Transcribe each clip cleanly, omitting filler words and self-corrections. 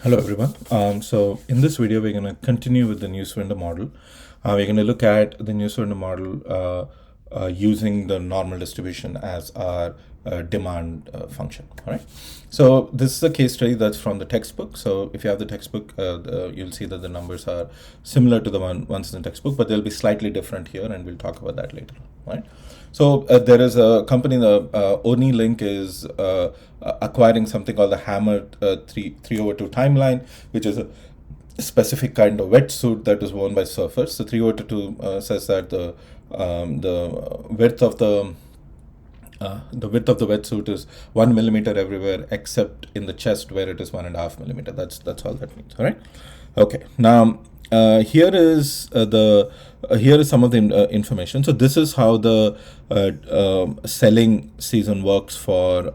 Hello everyone. So in this video, we're going to continue with the Newsvendor model. We're going to look at the Newsvendor model using the normal distribution as our demand function. All right. So this is a case study that's from the textbook. So if you have the textbook, you'll see that the numbers are similar to the ones in the textbook, but they'll be slightly different here, and we'll talk about that later. All right. So there is a company, the Oni Link is acquiring something called the Hammer 3/2 timeline, which is a specific kind of wetsuit that is worn by surfers. So 3/2 says that the width of the wetsuit is 1 millimeter everywhere except in the chest where it is 1.5 millimeter. That's all that means. All right. Okay. Now here is some of the information. So this is how the selling season works for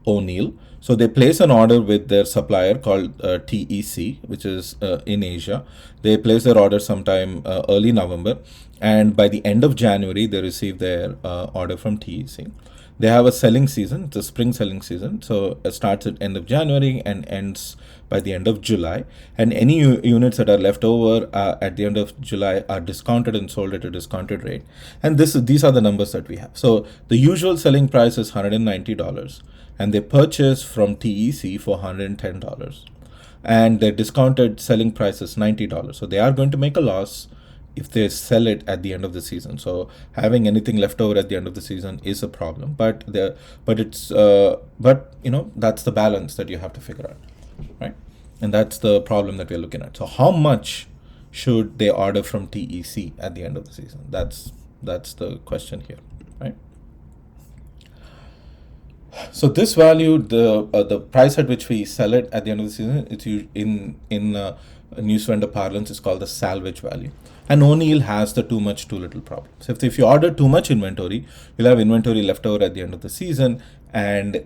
O'Neill. So they place an order with their supplier called TEC, which is in Asia. They place their order sometime early November, and by the end of January, they receive their order from TEC. They have a selling season. It's a spring selling season. So it starts at end of January and ends by the end of July. And any units that are left over at the end of July are discounted and sold at a discounted rate. And these are the numbers that we have. So the usual selling price is $190, and they purchase from TEC for $110. And their discounted selling price is $90. So they are going to make a loss if they sell it at the end of the season. So having anything left over at the end of the season is a problem, but that's the balance that you have to figure out, right? And that's the problem that we're looking at. So how much should they order from TEC at the end of the season? That's the question here, right? So this value, the price at which we sell it at the end of the season, it's in Newsvendor parlance is called the salvage value. And O'Neill has the too much, too little problem. So if you order too much inventory, you'll have inventory left over at the end of the season, and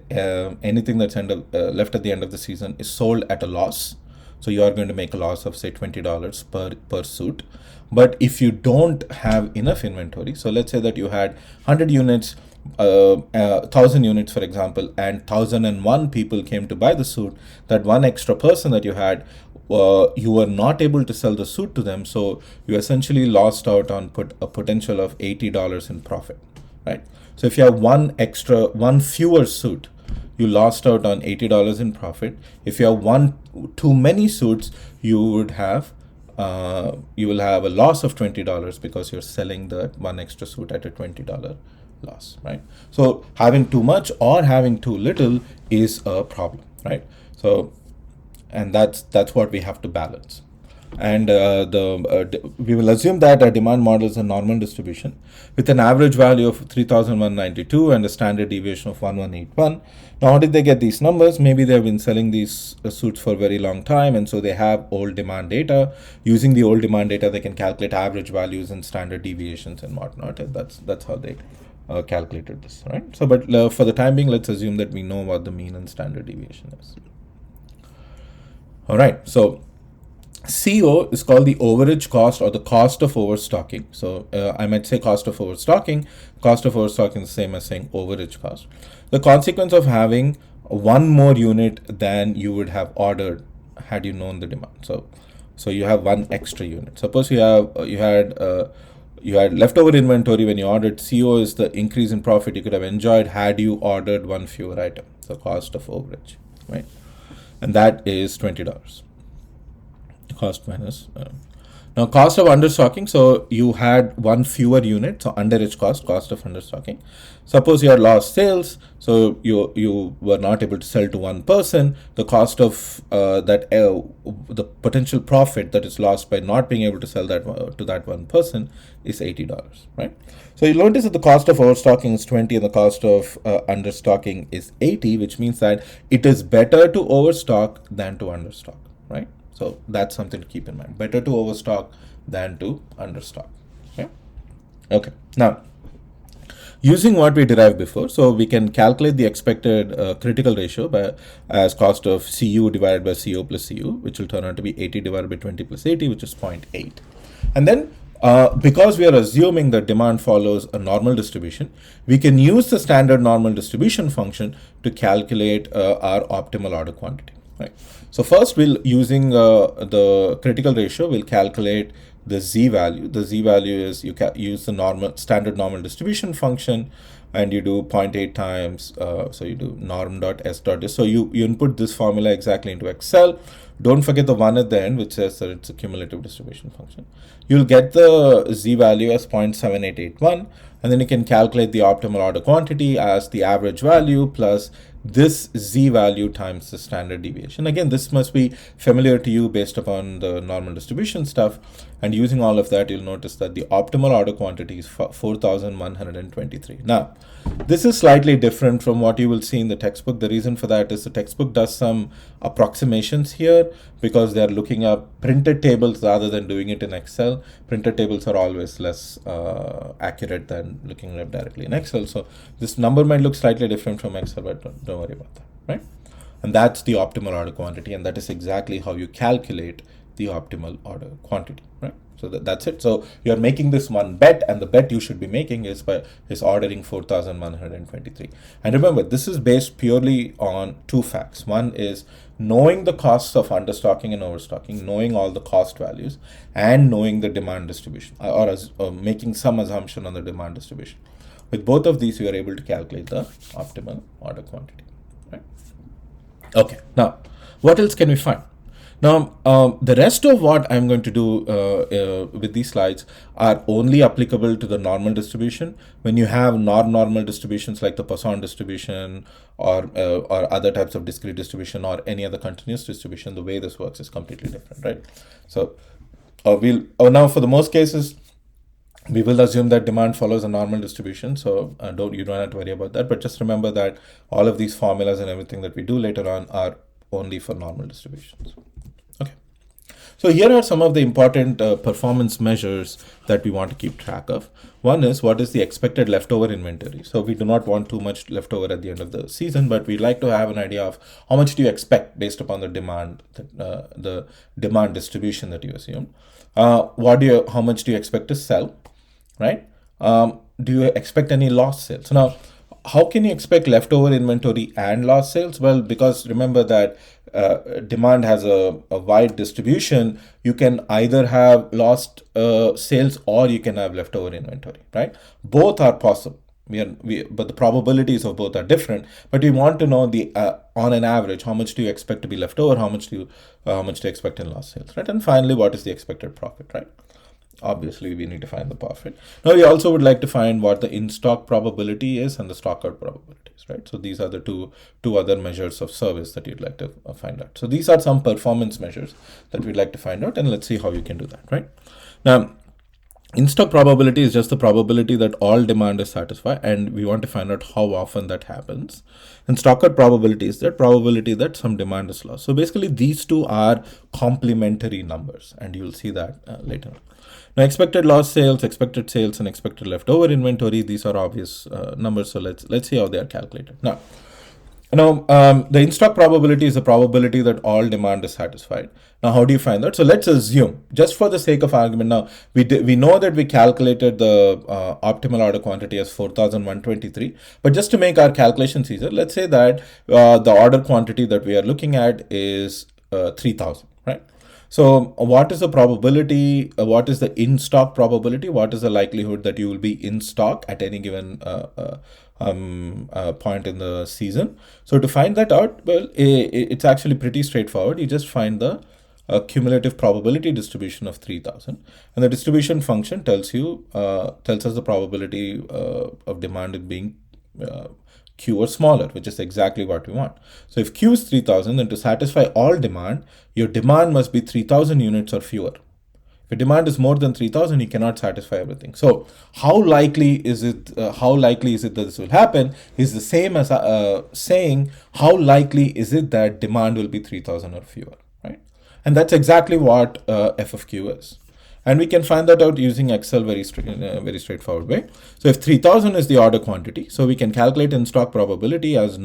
anything that's left at the end of the season is sold at a loss. So you are going to make a loss of say $20 per suit. But if you don't have enough inventory, so let's say that you had 100 units, 1,000 units, for example, and 1,001 people came to buy the suit, that one extra person that you had, you were not able to sell the suit to them, so you essentially lost out on a potential of $80 in profit, right? So if you have one fewer suit, you lost out on $80 in profit. If you have one too many suits, you will have a loss of $20 because you're selling the one extra suit at a $20 loss, right? So having too much or having too little is a problem, right? So, and that's what we have to balance. And we will assume that our demand model is a normal distribution with an average value of 3,192 and a standard deviation of 1,181. Now, how did they get these numbers? Maybe they've been selling these suits for a very long time, and so they have old demand data. Using the old demand data, they can calculate average values and standard deviations and whatnot. And that's how they calculated this, right? So, but for the time being, let's assume that we know what the mean and standard deviation is. All right, so CO is called the overage cost or the cost of overstocking. So I might say cost of overstocking. Cost of overstocking is the same as saying overage cost. The consequence of having one more unit than you would have ordered had you known the demand. So you have one extra unit. Suppose you had leftover inventory when you ordered. CO is the increase in profit you could have enjoyed had you ordered one fewer item. So cost of overage, right? And that is $20. Cost minus. Now cost of understocking. So you had one fewer unit. So underage cost of understocking. Suppose you had lost sales. So you were not able to sell to one person. The cost of the potential profit that is lost by not being able to sell that to that one person is $80, right? So you notice that the cost of overstocking is 20 and the cost of understocking is 80, which means that it is better to overstock than to understock, right? So that's something to keep in mind. Better to overstock than to understock. Okay. Now, using what we derived before, so we can calculate the expected critical ratio as cost of CU divided by CO plus CU, which will turn out to be 80 divided by 20 plus 80, which is 0.8. And then because we are assuming that demand follows a normal distribution, we can use the standard normal distribution function to calculate our optimal order quantity. right? So first we'll using the critical ratio, we'll calculate the z value. The z value is you use the standard normal distribution function, and you do 0 0.8 times, so you do norm dot s dot s. So you input this formula exactly into Excel. Don't forget the 1 at the end, which says that it's a cumulative distribution function. You'll get the z value as 0.7881, and then you can calculate the optimal order quantity as the average value plus this z value times the standard deviation. Again, this must be familiar to you based upon the normal distribution stuff, and using all of that, you'll notice that the optimal order quantity is 4,123. Now, this is slightly different from what you will see in the textbook. The reason for that is the textbook does some approximations here because they're looking up printed tables rather than doing it in Excel. Printed tables are always less accurate than looking up directly in Excel. So this number might look slightly different from Excel, but don't worry about that, right? And that's the optimal order quantity, and that is exactly how you calculate the optimal order quantity, right? So that's it. So you're making this one bet, and the bet you should be making is ordering 4,123. And remember, this is based purely on two facts. One is knowing the costs of understocking and overstocking, knowing all the cost values, and knowing the demand distribution, or making some assumption on the demand distribution. With both of these, you are able to calculate the optimal order quantity, right? Okay, now what else can we find? Now, the rest of what I'm going to do with these slides are only applicable to the normal distribution. When you have non-normal distributions like the Poisson distribution or other types of discrete distribution or any other continuous distribution, the way this works is completely different, right? So now for the most cases, we will assume that demand follows a normal distribution, so you don't have to worry about that. But just remember that all of these formulas and everything that we do later on are only for normal distributions. Okay. So here are some of the important performance measures that we want to keep track of. One is, what is the expected leftover inventory? So we do not want too much leftover at the end of the season, but we like to have an idea of how much do you expect based upon the demand distribution that you assume. How much do you expect to sell? Right? Do you expect any lost sales? Now, how can you expect leftover inventory and lost sales? Well, because remember that demand has a wide distribution. You can either have lost sales or you can have leftover inventory, right? Both are possible. But the probabilities of both are different. But we want to know on an average, how much do you expect to be left over? How much do you expect in lost sales, right? And finally, what is the expected profit, right? Obviously, we need to find the profit. Now, we also would like to find what the in-stock probability is and the stock-out probabilities, right? So these are the two other measures of service that you'd like to find out. So these are some performance measures that we'd like to find out, and let's see how you can do that, right? Now, in-stock probability is just the probability that all demand is satisfied, and we want to find out how often that happens. And stock-out probability is that probability that some demand is lost. So basically, these two are complementary numbers, and you'll see that later on. Now, expected lost sales, expected sales, and expected leftover inventory, these are obvious numbers. So let's see how they are calculated. Now, the in-stock probability is the probability that all demand is satisfied. Now, how do you find that? So let's assume, just for the sake of argument, now we know that we calculated the optimal order quantity as 4,123. But just to make our calculations easier, let's say that the order quantity that we are looking at is 3,000, right? So what is the probability? What is the in-stock probability? What is the likelihood that you will be in stock at any given point in the season? So to find that out, well, it's actually pretty straightforward. You just find the cumulative probability distribution of 3,000, and the distribution function tells us the probability of demand being Q or smaller, which is exactly what we want. So if Q is 3,000, then to satisfy all demand, your demand must be 3,000 units or fewer. If your demand is more than 3,000, you cannot satisfy everything. So how likely is it that this will happen is the same as saying how likely is it that demand will be 3,000 or fewer, right? And that's exactly what f of Q is. And we can find that out using Excel in a very straightforward way. So if 3,000 is the order quantity, so we can calculate in-stock probability as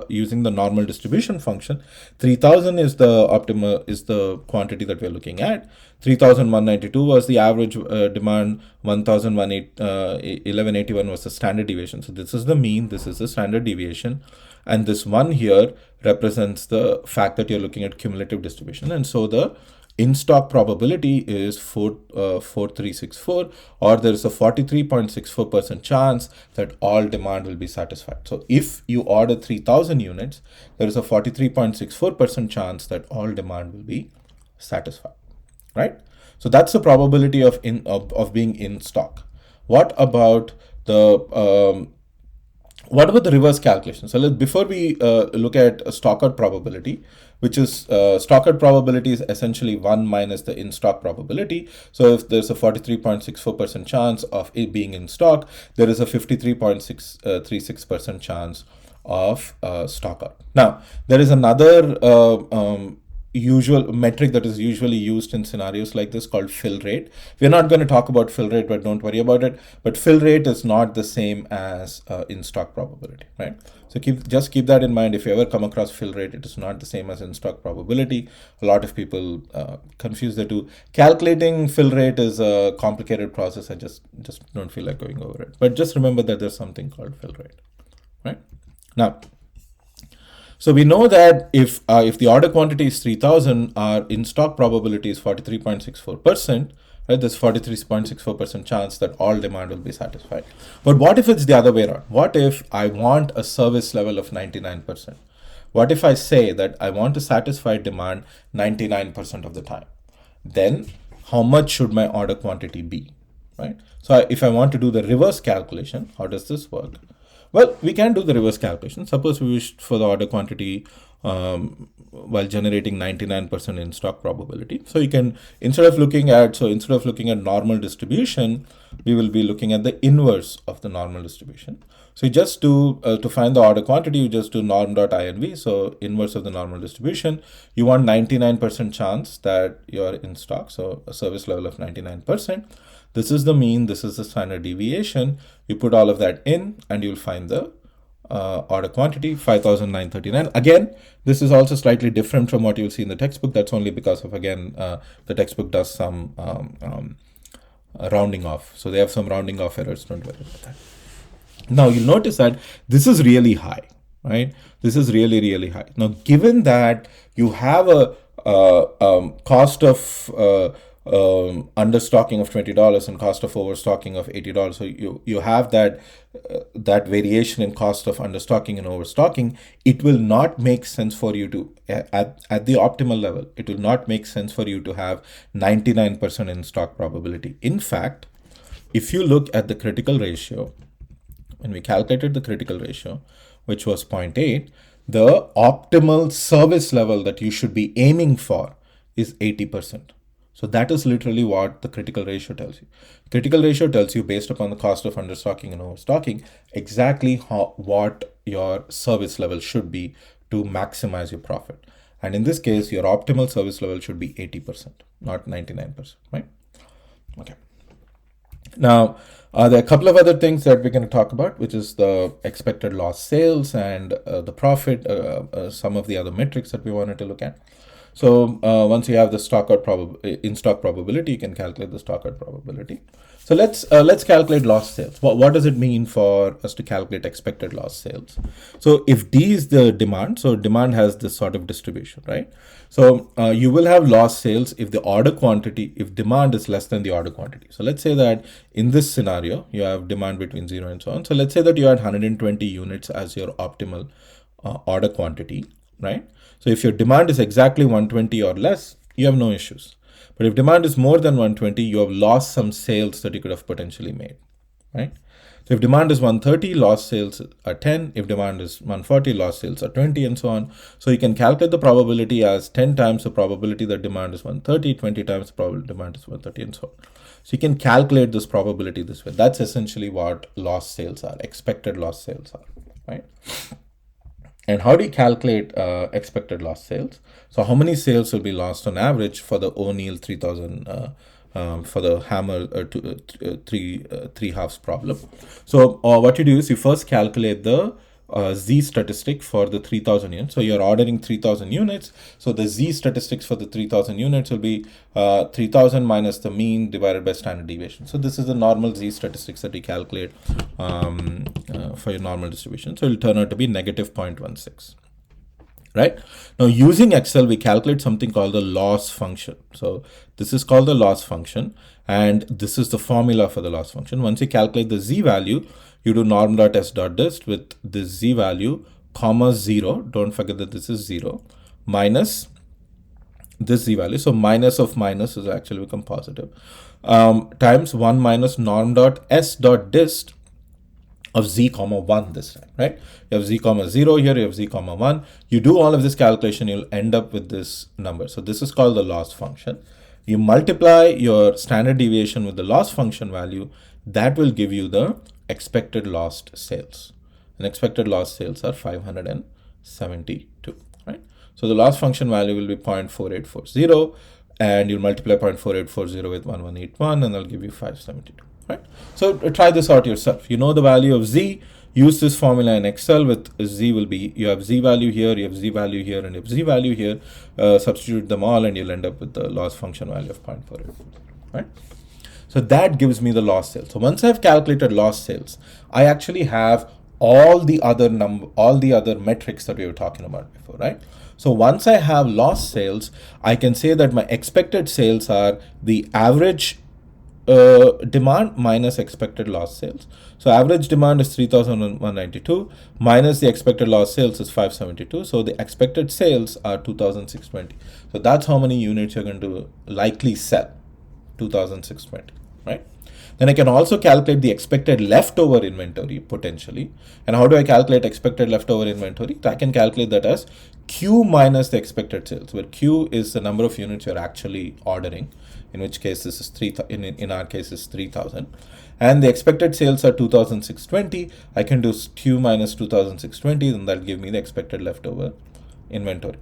using the normal distribution function. 3,000 is the quantity that we're looking at. 3,192 was the average demand. 1,181 was the standard deviation. So this is the mean. This is the standard deviation. and this 1 here represents the fact that you're looking at cumulative distribution. And so the in-stock probability is 4364, or there is a 43.64% chance that all demand will be satisfied. So if you order 3000 units, there is a 43.64% chance that all demand will be satisfied, right? So that's the probability of being in stock. What about the reverse calculation? So before we look at a stock out probability, which is stock out probability is essentially 1 minus the in-stock probability. So if there's a 43.64% chance of it being in stock, there is a 53.36% chance of stock out. Now, there is another usual metric that is usually used in scenarios like this called fill rate. We're not going to talk about fill rate, but don't worry about it. But fill rate is not the same as in-stock probability, right? So just keep that in mind. If you ever come across fill rate, it is not the same as in-stock probability. A lot of people confuse the two. Calculating fill rate is a complicated process. I just don't feel like going over it. But just remember that there's something called fill rate, right? Now, so we know that if the order quantity is 3000, our in-stock probability is 43.64%, right? There's 43.64% chance that all demand will be satisfied. But what if it's the other way around? What if I want a service level of 99%? What if I say that I want to satisfy demand 99% of the time? Then how much should my order quantity be, right? So if I want to do the reverse calculation, how does this work? Well, we can do the reverse calculation. Suppose we wish for the order quantity while generating 99% in stock probability. So you can, instead of looking at normal distribution, we will be looking at the inverse of the normal distribution. So you just do, to find the order quantity, you just do norm.inv. So inverse of the normal distribution, you want 99% chance that you are in stock. So a service level of 99%. This is the mean, this is the standard deviation. You put all of that in and you'll find the order quantity, 5,939. Again, this is also slightly different from what you'll see in the textbook. That's only because of, again, the textbook does some rounding off. So they have some rounding off errors, don't worry about that. Now you'll notice that this is really high, right? This is really, really high. Now, given that you have a cost of understocking of $20 and cost of overstocking of $80. So you have that variation in cost of understocking and overstocking. It will not make sense for you to, at the optimal level, it will not make sense for you to have 99% in stock probability. In fact, if you look at the critical ratio, when we calculated the critical ratio, which was 0.8, the optimal service level that you should be aiming for is 80%. So that is literally what the critical ratio tells you. Critical ratio tells you, based upon the cost of understocking and overstocking, exactly what your service level should be to maximize your profit. And in this case, your optimal service level should be 80%, not 99%, right? Okay. Now, there are a couple of other things that we're going to talk about, which is the expected lost sales and the profit, some of the other metrics that we wanted to look at. So once you have the stock out in-stock probability, you can calculate the stock out probability. So let's calculate lost sales. What does it mean for us to calculate expected lost sales? So if D is the demand, so demand has this sort of distribution, right? So you will have lost sales if the order quantity, if demand is less than the order quantity. So let's say that in this scenario, you have demand between 0 and so on. So let's say that you had 120 units as your optimal order quantity, right? So if your demand is exactly 120 or less, you have no issues. But if demand is more than 120, you have lost some sales that you could have potentially made, right? So if demand is 130, lost sales are 10. If demand is 140, lost sales are 20, and so on. So you can calculate the probability as 10 times the probability that demand is 130, 20 times the probability demand is 130, and so on. So you can calculate this probability this way. That's essentially what lost sales are, expected lost sales are, right? And how do you calculate expected lost sales? So how many sales will be lost on average for the O'Neill 3000 for the hammer three halves problem? So what you do is you first calculate the Z statistic for the 3000 units. So you're ordering 3000 units. So the Z statistics for the 3000 units will be 3000 minus the mean divided by standard deviation. So this is the normal Z statistics that we calculate for your normal distribution. So it will turn out to be negative 0.16. Right now, using Excel, we calculate something called the loss function. So this is called the loss function, and this is the formula for the loss function. Once you calculate the Z value, you do norm.s.dist with this Z value, comma 0. Don't forget that this is 0 minus this Z value. So minus of minus is actually become positive, times 1 minus norm.s.dist of z comma 1 this time, right? You have z comma 0 here, you have z comma 1. You do all of this calculation, you'll end up with this number. So this is called the loss function. You multiply your standard deviation with the loss function value, that will give you the expected lost sales. And expected lost sales are 572, right? So the loss function value will be 0.4840, and you'll multiply 0.4840 with 1181, and that'll give you 572. Right? So try this out yourself. You know the value of Z. Use this formula in Excel. With Z will be, you have Z value here, you have Z value here, and you have Z value here. Substitute them all, and you'll end up with the loss function value of 0.48. Right? So that gives me the lost sales. So once I've calculated lost sales, I actually have all the other metrics that we were talking about before, right? So once I have lost sales, I can say that my expected sales are the average demand minus expected lost sales. So average demand is 3,192 minus the expected lost sales is 572. So the expected sales are 2,620. So that's how many units you're going to likely sell, 2,620, right? Then I can also calculate the expected leftover inventory potentially. And how do I calculate expected leftover inventory? I can calculate that as Q minus the expected sales, where Q is the number of units you're actually ordering, in which case this is in our case is 3,000, and the expected sales are 2,620. I can do Q minus 2,620, then that'll give me the expected leftover inventory,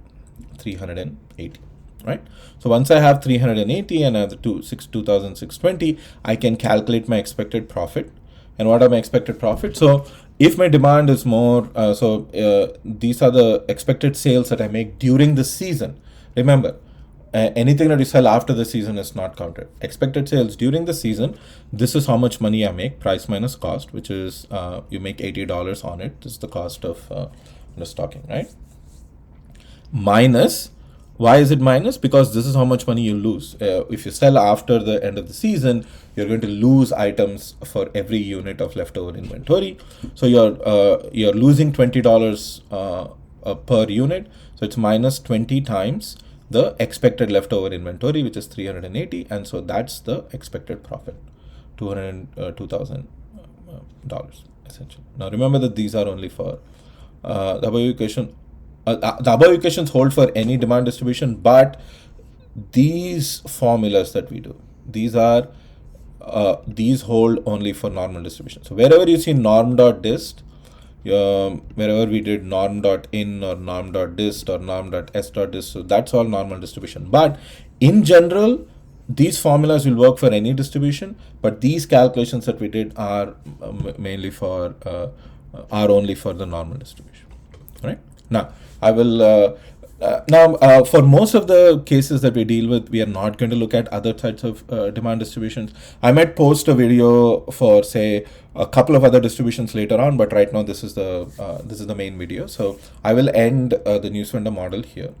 380. Right? So once I have 380 and I have the 2,620, I can calculate my expected profit. And what are my expected profit? So if my demand is more, these are the expected sales that I make during the season. Remember, anything that you sell after the season is not counted. Expected sales during the season, this is how much money I make, price minus cost, which is you make $80 on it. This is the cost of the stocking, right? Minus, why is it minus? Because this is how much money you lose. If you sell after the end of the season, you're going to lose items for every unit of leftover inventory. So you're losing $20 per unit. So it's minus 20 times the expected leftover inventory, which is 380, and so that's the expected profit, $2,000 essentially. Now remember that these are only for the above equation. The above equations hold for any demand distribution, but these formulas that we do, these hold only for normal distribution. So wherever you see norm.dist, wherever we did norm.in or norm.dist or norm.s.dist, so that's all normal distribution. But in general, these formulas will work for any distribution, but these calculations that we did are mainly for are only for the normal distribution. Right? Now I will for most of the cases that we deal with, we are not going to look at other types of demand distributions. I might post a video for, say, a couple of other distributions later on, but right now this is the main video. So I will end the Newsvendor model here,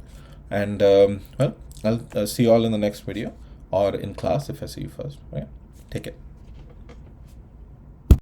and well, I'll see you all in the next video or in class if I see you first. Right? Take it.